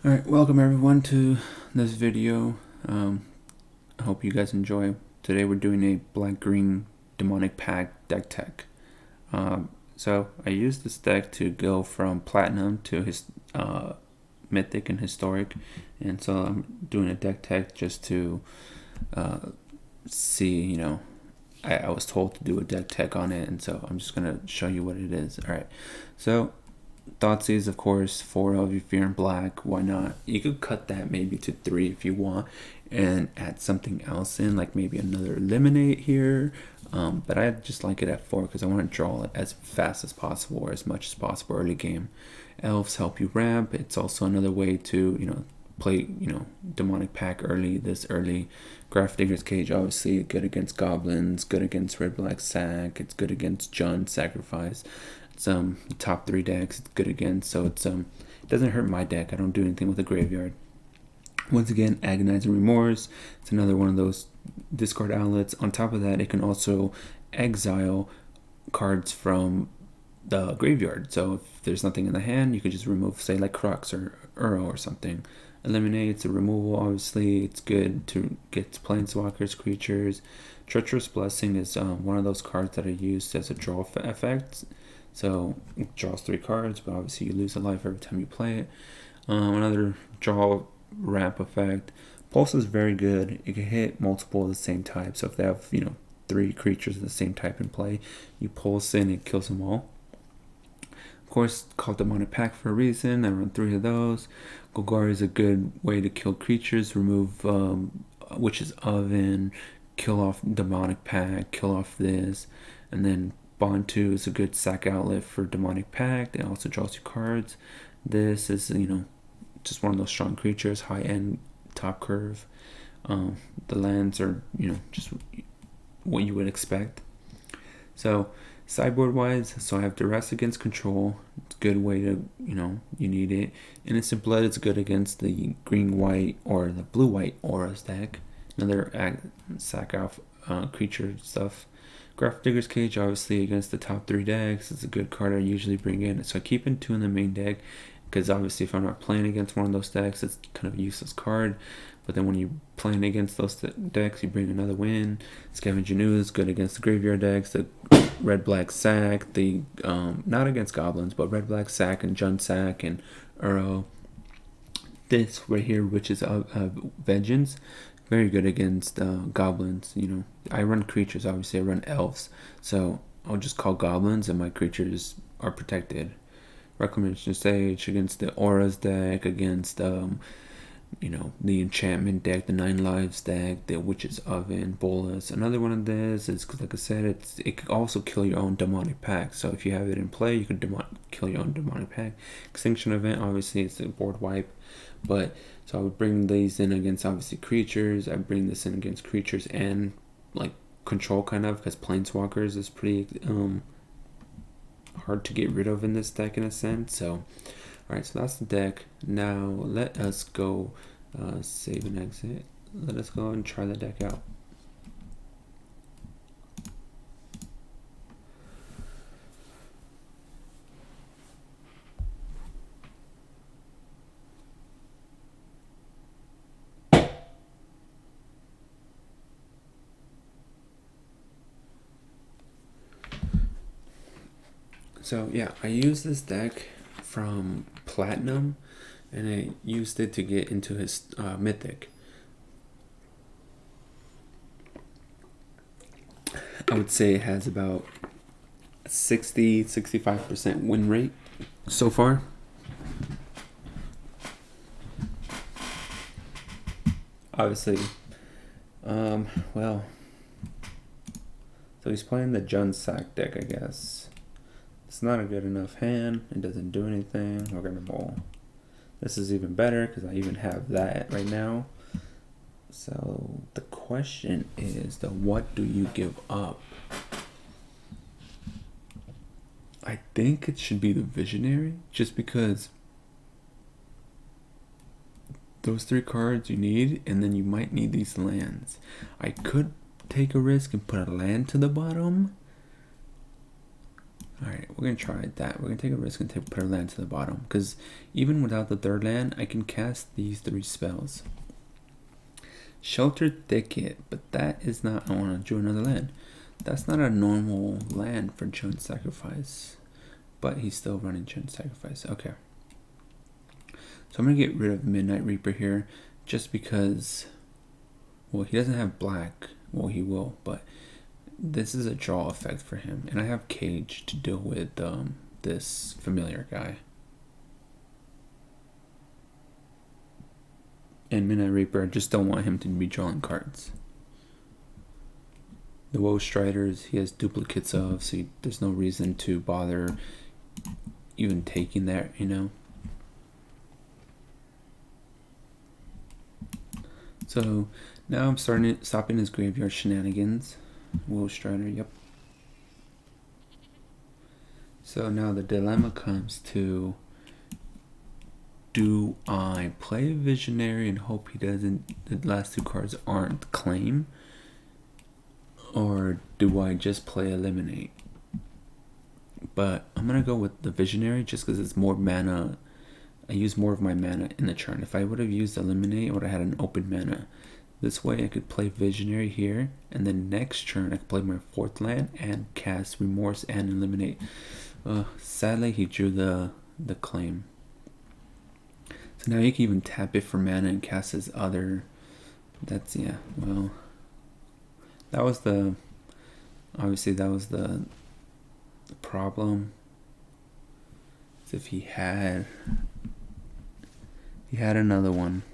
Alright, welcome everyone to this video. I hope you guys enjoy. Today we're doing a black-green Demonic Pact deck tech. So I used this deck to go from Platinum to his Mythic and Historic, and so I'm doing a deck tech just to see, I was told to do a deck tech on it, and so I'm just going to show you what it is. Alright, so Thoughtseize, of course, 4 of if you're in black, why not? You could cut that maybe to 3 if you want and add something else in, like maybe another Eliminate here. But I just like it at 4 because I want to draw it as fast as possible or as much as possible early game. Elves help you ramp. It's also another way to, play, Demonic Pact early, this early. Grafdigger's Cage, obviously good against goblins, good against red black sack, it's good against Jund sacrifice. Top 3 decks it's good against, so it doesn't hurt my deck. I don't do anything with the graveyard. Once again, Agonizing Remorse, it's another one of those discard outlets. On top of that, it can also exile cards from the graveyard, so if there's nothing in the hand, you could just remove, say, like Crux or Uro or something. Eliminate, it's a removal, obviously. It's good to get planeswalkers, creatures. Treacherous Blessing is one of those cards that are used as a draw effect. So it draws 3 cards, but obviously you lose a life every time you play it. Another draw ramp effect. Pulse is very good. It can hit multiple of the same type. So if they have 3 creatures of the same type in play, you pulse in, it kills them all. Of course, called Demonic Pact for a reason. I run 3 of those. Golgari is a good way to kill creatures, remove Witch's Oven, kill off Demonic Pact, kill off this, and then Bond 2 is a good sack outlet for Demonic Pact. It also draws 2 cards. This is, just one of those strong creatures, high end, top curve. The lands are, just what you would expect. So, sideboard wise, so I have Duress against Control. It's a good way to, you need it. Innocent Blood is good against the green-white or the blue-white auras deck. Another sack off creature stuff. Grafdigger's Cage, obviously, against the top 3 decks. It's a good card I usually bring in. So I keep in 2 in the main deck, because obviously if I'm not playing against one of those decks, it's kind of a useless card. But then when you're playing against those decks, you bring another win. Scavenging Ooze is good against the graveyard decks. The red black sack, the not against goblins, but red black sack and Jund sack and Uro. This right here, which is Vengeance, very good against goblins. I run creatures, obviously I run elves, so I'll just call goblins and my creatures are protected. Reclamation Sage against the auras deck, against the enchantment deck, the 9 lives deck, the Witch's Oven, Bolus. Another one of this is, like I said, it could also kill your own Demonic Pact. So if you have it in play, you could kill your own Demonic Pact. Extinction Event, obviously it's a board wipe, but so I would bring these in against obviously creatures. I bring this in against creatures and like control, kind of, because planeswalkers is pretty hard to get rid of in this deck in a sense. So alright, so that's the deck. Now let us go save and exit. Let us go and try the deck out. So yeah, I use this deck from Platinum, and I used it to get into his Mythic. I would say it has about 60-65% win rate so far. Obviously, well, so he's playing the Jund sack deck, I guess. It's not a good enough hand. It doesn't do anything. We're gonna bowl. This is even better because I even have that right now. So the question is, what do you give up? I think it should be the Visionary, just because those 3 cards you need, and then you might need these lands. I could take a risk and put a land to the bottom. Alright, we're going to try that. We're going to take a risk and put a land to the bottom. Because even without the third land, I can cast these 3 spells. Sheltered Thicket, but that is not... I want to draw another land. That's not a normal land for Jund Sacrifice. But he's still running Jund Sacrifice. Okay. So I'm going to get rid of Midnight Reaper here. Just because... Well, he doesn't have black. Well, he will, but... This is a draw effect for him. And I have Cage to deal with this familiar guy. And Midnight Reaper, I just don't want him to be drawing cards. The Woe Striders, he has duplicates of, so there's no reason to bother even taking that, you know. So now I'm stopping his graveyard shenanigans. Woe Strider, yep. So now the dilemma comes to, do I play a Visionary and hope he doesn't, the last 2 cards aren't claim? Or do I just play Eliminate? But I'm going to go with the Visionary just because it's more mana. I use more of my mana in the turn. If I would have used Eliminate, I would have had an open mana. This way I could play Visionary here, and then next turn I could play my 4th land and cast Remorse and Eliminate. Sadly, he drew the claim. So now you can even tap it for mana and cast his other... That's, yeah, well... That was the... Obviously, that was the problem. If he had another one.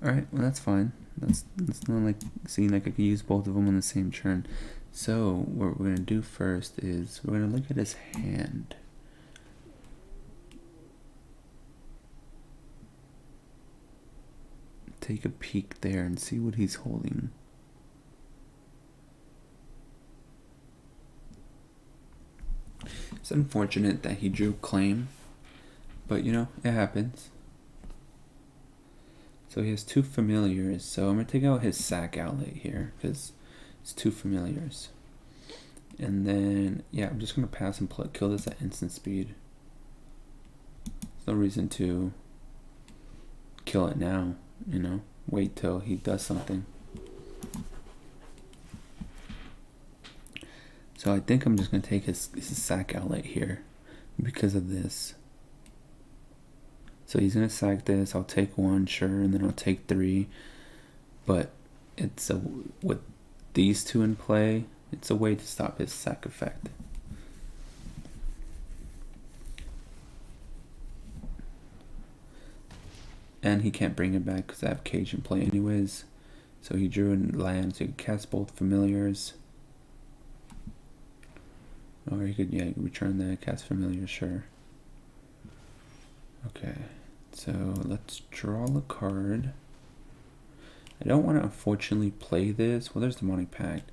Alright, well that's fine. That's not like seeing like I could use both of them on the same turn. So what we're gonna do first is we're gonna look at his hand. Take a peek there and see what he's holding. It's unfortunate that he drew claim, but you know, it happens. So he has 2 familiars, so I'm going to take out his sack outlet here, because it's 2 familiars. And then, yeah, I'm just going to pass and kill this at instant speed. There's no reason to kill it now, you know, wait till he does something. So I think I'm just going to take his sack outlet here, because of this. So he's going to sack this, I'll take 1, sure, and then I'll take 3. But it's with these 2 in play, it's a way to stop his sack effect. And he can't bring it back because I have Cage in play anyways. So he drew in land, so he could cast both familiars. Or he could, yeah, return that, cast familiar, sure. Okay. So let's draw a card. I don't want to unfortunately play this. Well, there's Demonic Pact,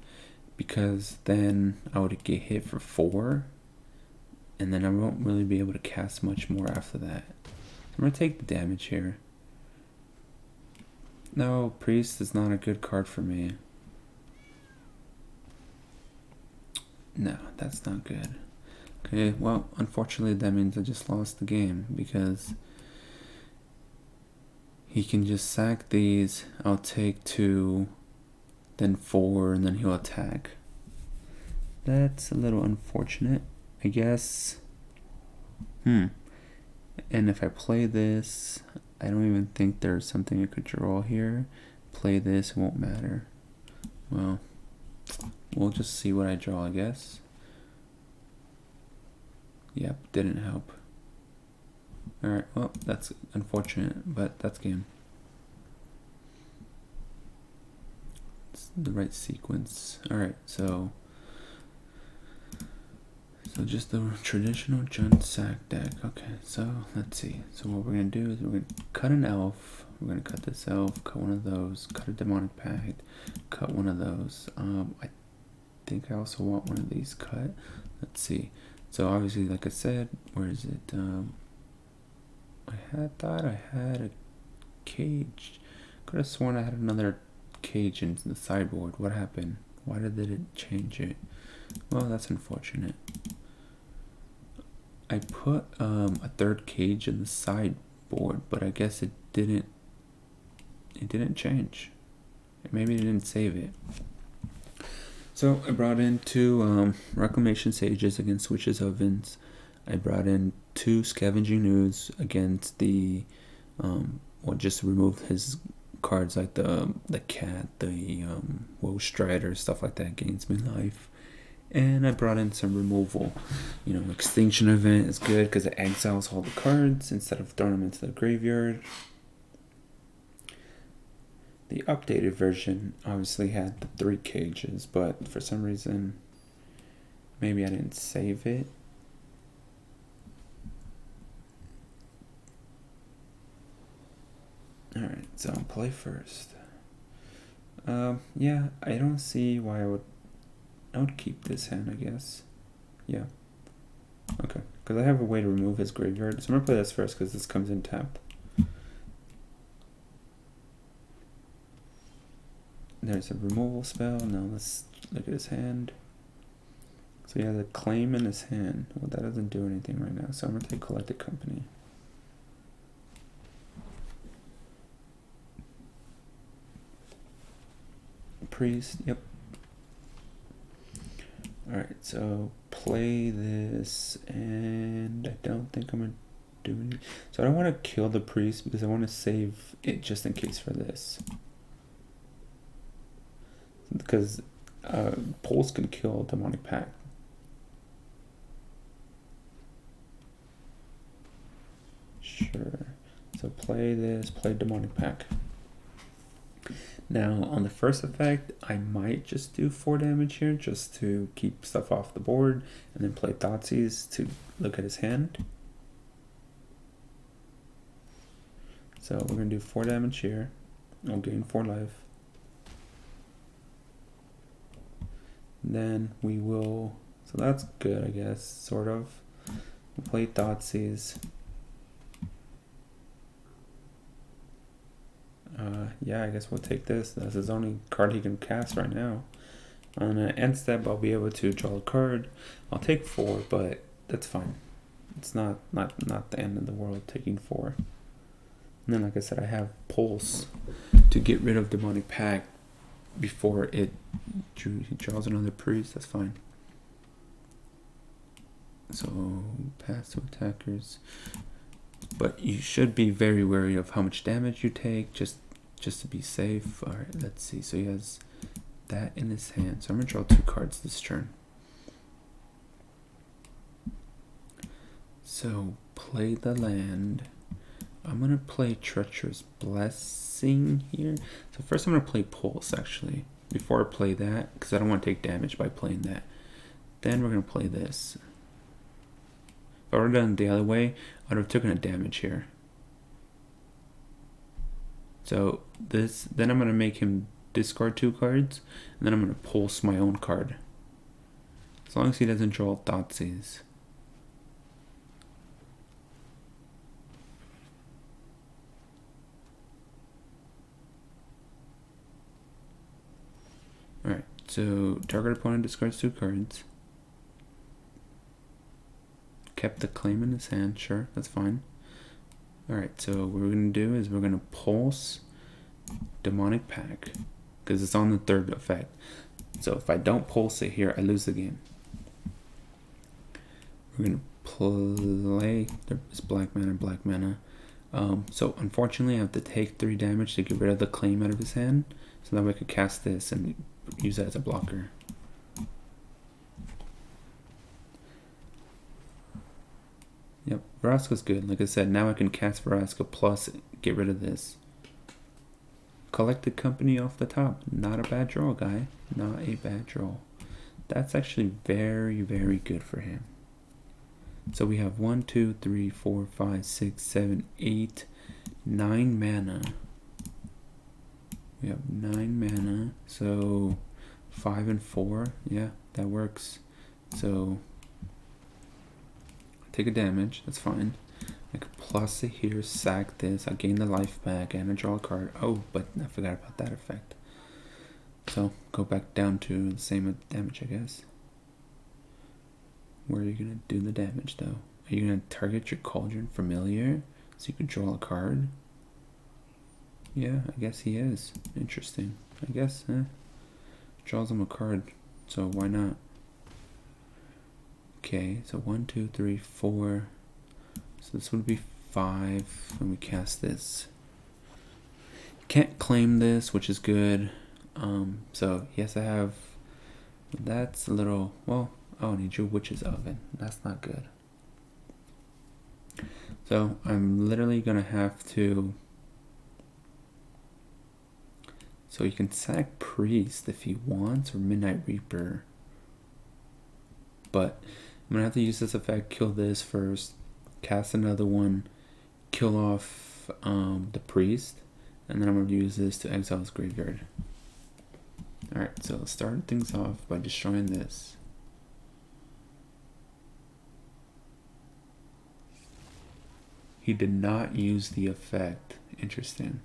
because then I would get hit for 4, and then I won't really be able to cast much more after that. So I'm going to take the damage here. No, Priest is not a good card for me. No, that's not good. Okay, well, unfortunately that means I just lost the game, because he can just sack these, I'll take 2, then 4, and then he'll attack. That's a little unfortunate, I guess. And if I play this, I don't even think there's something I could draw here. Play this, it won't matter. Well, we'll just see what I draw, I guess. Yep, didn't help. Alright, well, that's unfortunate, but that's game. It's the right sequence. Alright, so just the traditional Jund sack deck. Okay, so let's see. So what we're going to do is we're going to cut an elf. We're going to cut this elf, cut one of those, cut a Demonic Pact, cut one of those. I think I also want one of these cut. Let's see. So obviously, like I said, where is it? I thought I had a Cage. Could have sworn I had another Cage in the sideboard. What happened? Why did it change it? Well, that's unfortunate. I put a third cage in the sideboard, but I guess it didn't change. Maybe it didn't save it. So I brought in 2 Reclamation Sages against Witch's Ovens. I brought in 2 Scavenging Ooze against the just remove his cards like the cat, the Woe Strider, stuff like that gains me life. And I brought in some removal. Extinction Event is good because it exiles all the cards instead of throwing them into the graveyard. The updated version obviously had the 3 cages, but for some reason, maybe I didn't save it. Alright, so I'll play first. Yeah, I don't see why I would keep this hand, I guess. Yeah. Okay, because I have a way to remove his graveyard. So I'm going to play this first because this comes in tapped. There's a removal spell. Now let's look at his hand. So he has a claim in his hand. Well, that doesn't do anything right now. So I'm going to take Collected Company. Priest, yep. Alright, so play this, and I don't think I'm going to do anything. So I don't want to kill the priest because I want to save it just in case for this. Because Pulse can kill Demonic Pact. Sure. So play this, play Demonic Pact. Now, on the first effect, I might just do 4 damage here just to keep stuff off the board, and then play Thoughtseize to look at his hand. So we're going to do 4 damage here. I'll gain 4 life. Then we will, so that's good, I guess, sort of. We'll play Thoughtseize. Yeah, I guess we'll take this. That's his only card he can cast right now. On an end step, I'll be able to draw a card. I'll take 4, but that's fine. It's not the end of the world taking 4. And then, like I said, I have Pulse to get rid of Demonic Pact before he draws another priest. That's fine. So pass to attackers. But you should be very wary of how much damage you take, just to be safe. Alright, let's see. So he has that in his hand. So I'm going to draw 2 cards this turn. So play the land. I'm going to play Treacherous Blessing here. So first I'm going to play Pulse, actually. Before I play that, because I don't want to take damage by playing that. Then we're going to play this. If I would have done it the other way, I would have taken a damage here. So this, then I'm going to make him discard 2 cards, and then I'm going to pulse my own card. As long as he doesn't draw Thoughtseize. Alright, so target opponent discards 2 cards. Kept the claim in his hand, sure, that's fine. Alright, so what we're going to do is we're going to pulse Demonic Pact, because it's on the 3rd effect. So if I don't pulse it here, I lose the game. We're going to play, there's black mana. So unfortunately I have to take 3 damage to get rid of the claim out of his hand, so that way I could cast this and use that as a blocker. Yep, Vraska's good. Like I said, now I can cast Vraska plus get rid of this. Collected Company off the top. Not a bad draw, guy. Not a bad draw. That's actually very, very good for him. So we have 1, 2, 3, 4, 5, 6, 7, 8, 9 mana. We have 9 mana. So 5 and 4. Yeah, that works. So take a damage, that's fine. I could plus it here, sack this, I gain the life back, and I draw a card. Oh, but I forgot about that effect. so go back down to the same damage, I guess. Where are you going to do the damage, though? Are you going to target your Cauldron Familiar so you can draw a card? Yeah, I guess he is. Interesting. I guess, draws him a card, so why not? Okay, so 1, 2, 3, 4. So this would be 5 when we cast this. Can't claim this, which is good. So he has to have. That's a little. Well, oh, and he drew Witch's Oven. That's not good. So I'm literally gonna have to. So he can sack Priest if he wants, or Midnight Reaper. But I'm gonna have to use this effect, kill this first, cast another one, kill off the Priest, and then I'm gonna use this to exile his graveyard. Alright, so let's start things off by destroying this. He did not use the effect. Interesting.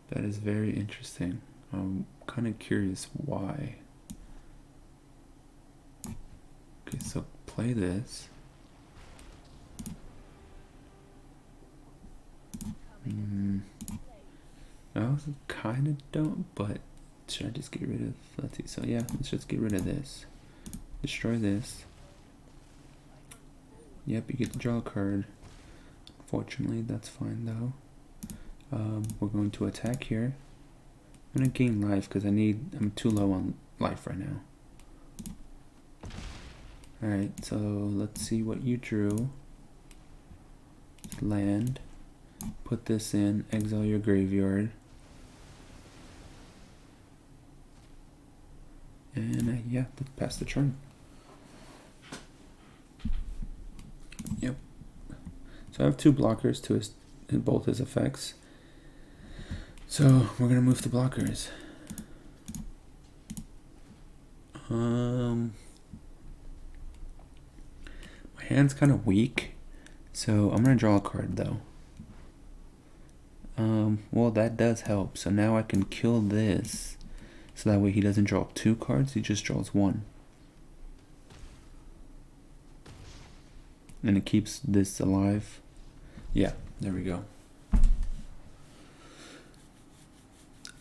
That is very interesting. I'm kind of curious why. Okay, so play this. I was kind of dumb, but should I just get rid of, let's see, so yeah, let's just get rid of this. Destroy this. Yep, you get to draw a card. Unfortunately, that's fine though. We're going to attack here. I'm gonna gain life because I'm too low on life right now. Alright, so let's see what you drew. Land. Put this in, exile your graveyard. And yeah, pass the turn. Yep. So I have 2 blockers to both his effects. So we're gonna move the blockers. My hand's kind of weak, so I'm gonna draw a card though. Well, that does help. So now I can kill this, so that way he doesn't draw 2 cards, he just draws 1. And it keeps this alive. Yeah, there we go.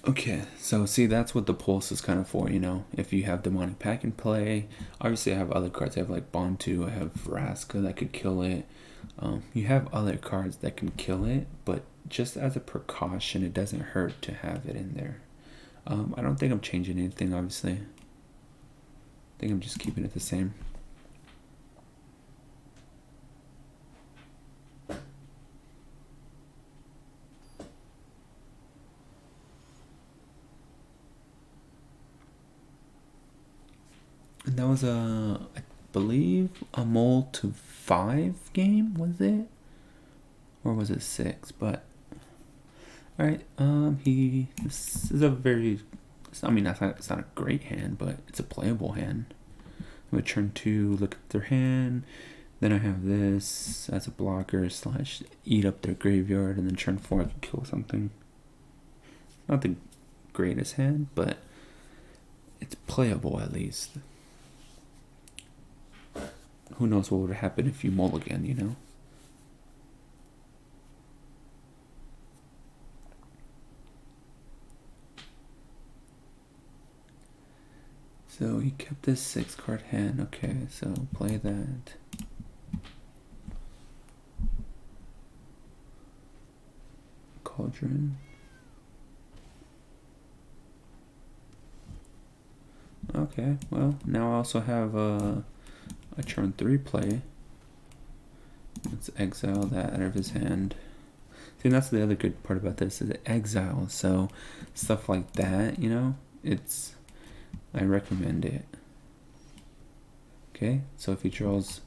Okay, so see, that's what the pulse is kind of for, you know. If you have Demonic Pact in play, obviously I have other cards. I have like Bontu, I have Vraska that could kill it. You have other cards that can kill it, but just as a precaution, it doesn't hurt to have it in there. I don't think I'm changing anything, obviously. I think I'm just keeping it the same. And that was I believe a mole to 5 game, was it? Or was it 6? But alright, this is a very, I mean, it's not a great hand, but it's a playable hand. I'm gonna turn 2, look at their hand, then I have this as a blocker / eat up their graveyard, and then turn 4 I can kill something. Not the greatest hand, but it's playable at least. Who knows what would happen if you mulligan, you know? So he kept this 6-card hand. Okay, so play that. Cauldron. Okay, well, now I also have a turn 3 play. Let's exile that out of his hand. See, that's the other good part about this, is exile. So stuff like that, you know, I recommend it. Okay, so if he draws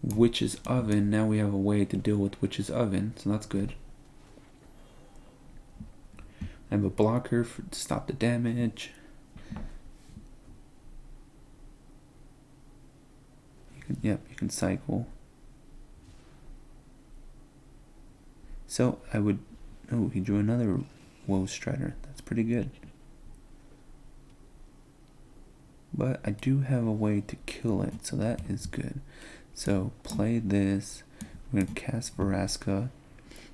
Witch's Oven, now we have a way to deal with Witch's Oven, so that's good. I have a blocker to stop the damage. You can cycle. So I would, oh, he drew another Woe Strider. That's pretty good. But I do have a way to kill it, so that is good. So play this. We're gonna cast Vraska.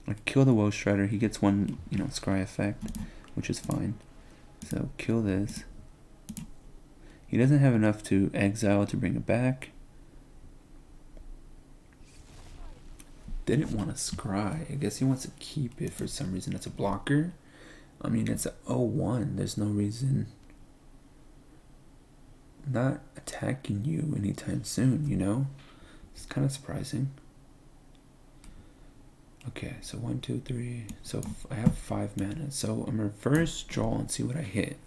I kill the Woe Strider. He gets one, scry effect, which is fine. So kill this. He doesn't have enough to exile to bring it back. Didn't want to scry. I guess he wants to keep it for some reason. It's a blocker. I mean, it's a 0-1. There's no reason. Not attacking you anytime soon, It's kind of surprising. Okay, so 1, 2, 3. So I have 5 mana. So I'm going to first draw and see what I hit.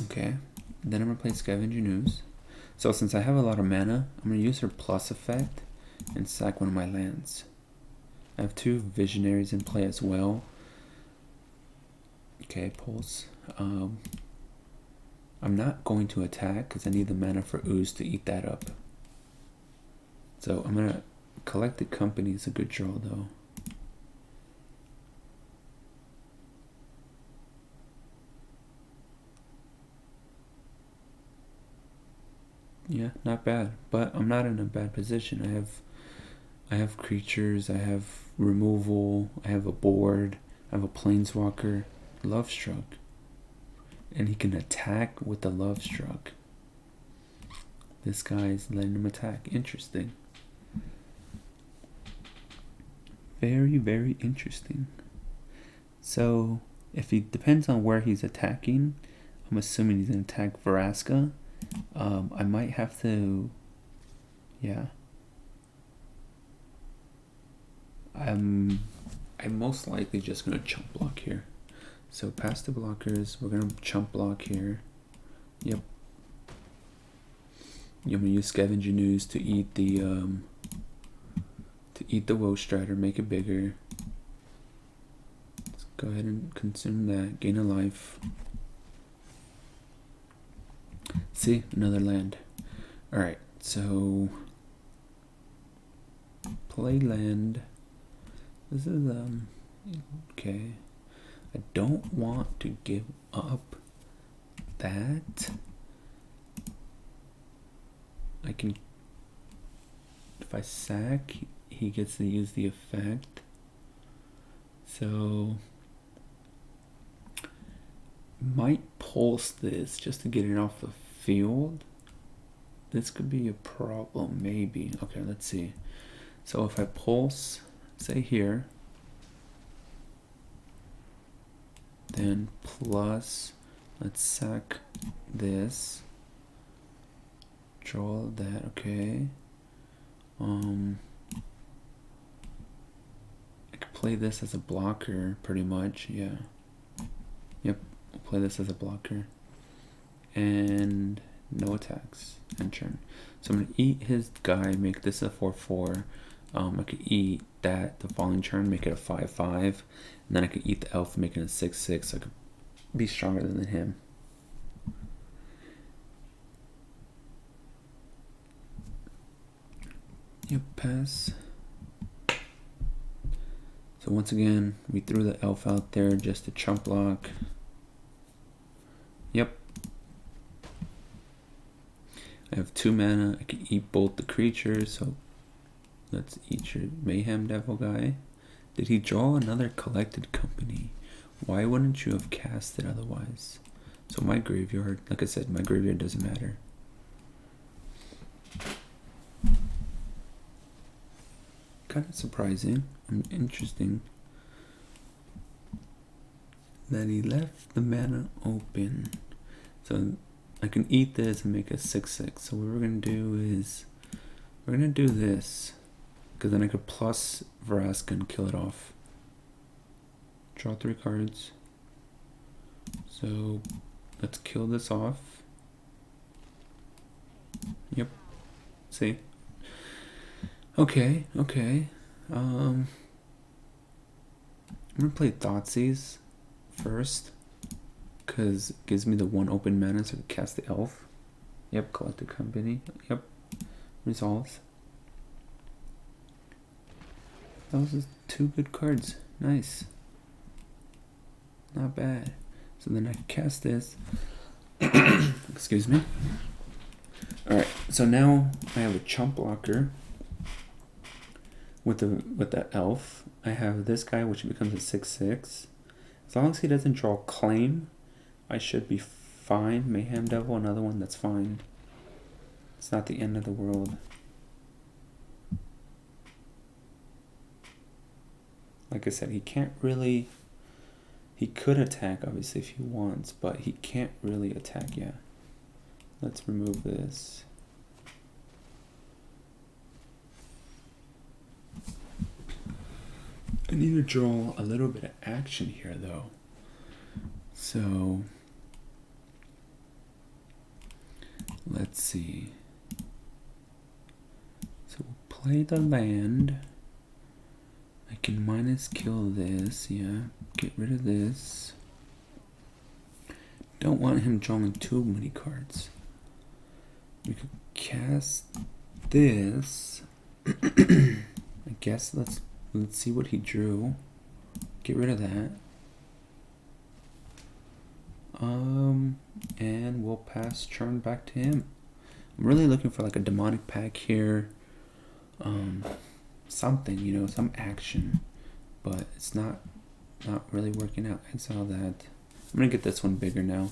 Okay, then I'm going to play Scavenging Ooze. So since I have a lot of mana, I'm going to use her plus effect and sack one of my lands. I have 2 Visionaries in play as well. Okay, Pulse. I'm not going to attack because I need the mana for Ooze to eat that up. So I'm going to collect the company. Is a good draw though. Yeah, not bad. But I'm not in a bad position. I have creatures, I have removal, I have a board, I have a planeswalker, Love Struck. And he can attack with the Love Struck. This guy's letting him attack. Interesting. Very, very interesting. So, if he depends on where he's attacking, I'm assuming he's going to attack Vraska. I might have to, yeah. I'm most likely just going to chump block here. So past the blockers, we're going to chump block here. Yep. I'm going to use Scavenging Ooze to eat the Woe Strider, make it bigger. Let's go ahead and consume that, gain a life. See, another land. Alright, so play land. This is okay. I don't want to give up that. I can, if I sack, he gets to use the effect. So might pulse this just to get it off the field. This could be a problem, maybe. Okay, let's see. So if I pulse, say here, then plus, let's sack this, draw that, okay. I could play this as a blocker, pretty much, yeah. Yep, I'll play this as a blocker. And no attacks, end turn. So I'm going to eat his guy, make this a 4-4. I could eat that the following turn, make it a 5-5. And then I could eat the elf, make it a 6-6. So I could be stronger than him. Yep, pass. So once again, we threw the elf out there just to chump block. Yep. I have 2 mana. I can eat both the creatures, so let's eat your Mayhem Devil guy. Did he draw another Collected Company? Why wouldn't you have cast it otherwise? So my graveyard, like I said, my graveyard doesn't matter. Kind of surprising and interesting that he left the mana open. So I can eat this and make a 6-6. So what we're going to do is we're going to do this, because then I could plus Vraska and kill it off. Draw 3 cards. So let's kill this off. Yep. See? Okay, okay. I'm going to play Thoughtseize first, because it gives me the 1 open mana so I can cast the elf. Yep, Collected Company. Yep. Resolves. those are two good cards. Nice. Not bad. So then I can cast this. Excuse me. Alright, so now I have a chump blocker with the elf. I have this guy, which becomes a 6/6. As long as he doesn't draw claim, I should be fine. Mayhem Devil, another one, that's fine. It's not the end of the world. Like I said, he can't really... He could attack, obviously, if he wants, but he can't really attack yet. Let's remove this. I need to draw a little bit of action here, though. So... let's see. So we'll play the land. I can minus kill this, yeah. Get rid of this. Don't want him drawing too many cards. We could cast this. I guess let's see what he drew. Get rid of that. And we'll pass turn back to him. I'm really looking for like a Demonic Pact here. Something, you know, some action. But it's not really working out. Exile that. I'm gonna get this one bigger now.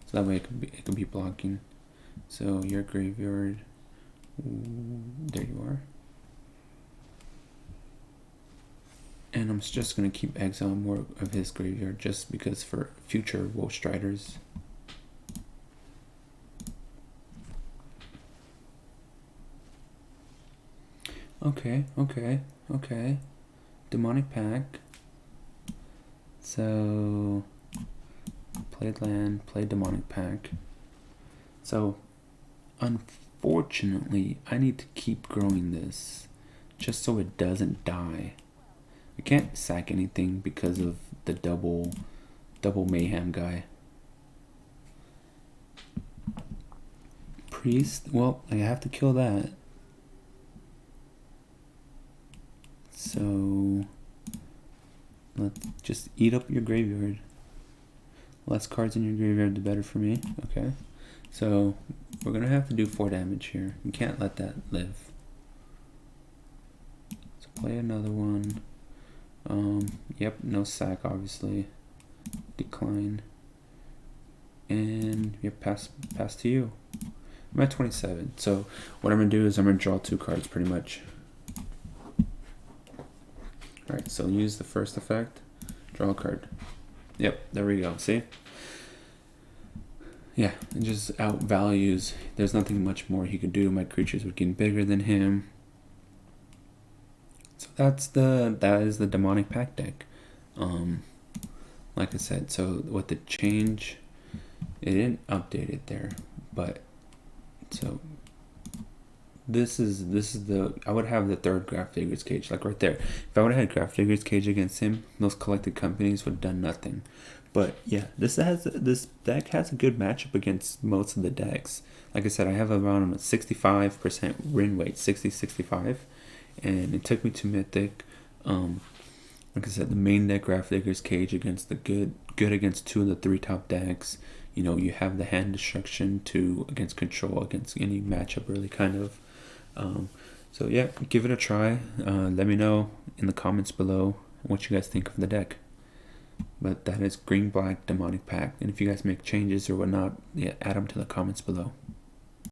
So that way it can be blocking. So your graveyard. Ooh, there you are. And I'm just going to keep exiling more of his graveyard just because for future Wolf Striders. Okay. Demonic Pact. So, played land, played Demonic Pact. So, unfortunately, I need to keep growing this just so it doesn't die. I can't sack anything because of the double mayhem guy. Priest, well, I have to kill that. So let's just eat up your graveyard. Less cards in your graveyard, the better for me. Okay. So we're gonna have to do 4 damage here. You can't let that live. So play another one. Yep, no sack, obviously. Decline. And yep, pass to you. I'm at 27. So what I'm gonna do is I'm gonna draw 2 cards pretty much. Alright, so use the first effect. Draw a card. Yep, there we go. See? Yeah, it just outvalues. There's nothing much more he could do. My creatures would get bigger than him. So that is the Demonic Pact deck. Like I said, so with the change, it didn't update it there, but so this is the I would have the 3rd Grafdigger's Cage, like right there. If I would have had Grafdigger's Cage against him, those collected companies would have done nothing. But yeah, this deck has a good matchup against most of the decks. Like I said, I have around a 65% win rate, 60-65. And it took me to Mythic. Like I said, the main deck, Grafdigger's Cage, against the good against 2 of the 3 top decks. You know, you have the hand destruction against control, against any matchup, really, kind of. So yeah, give it a try. Let me know in the comments below what you guys think of the deck. But that is Green Black Demonic Pact. And if you guys make changes or whatnot, yeah, add them to the comments below.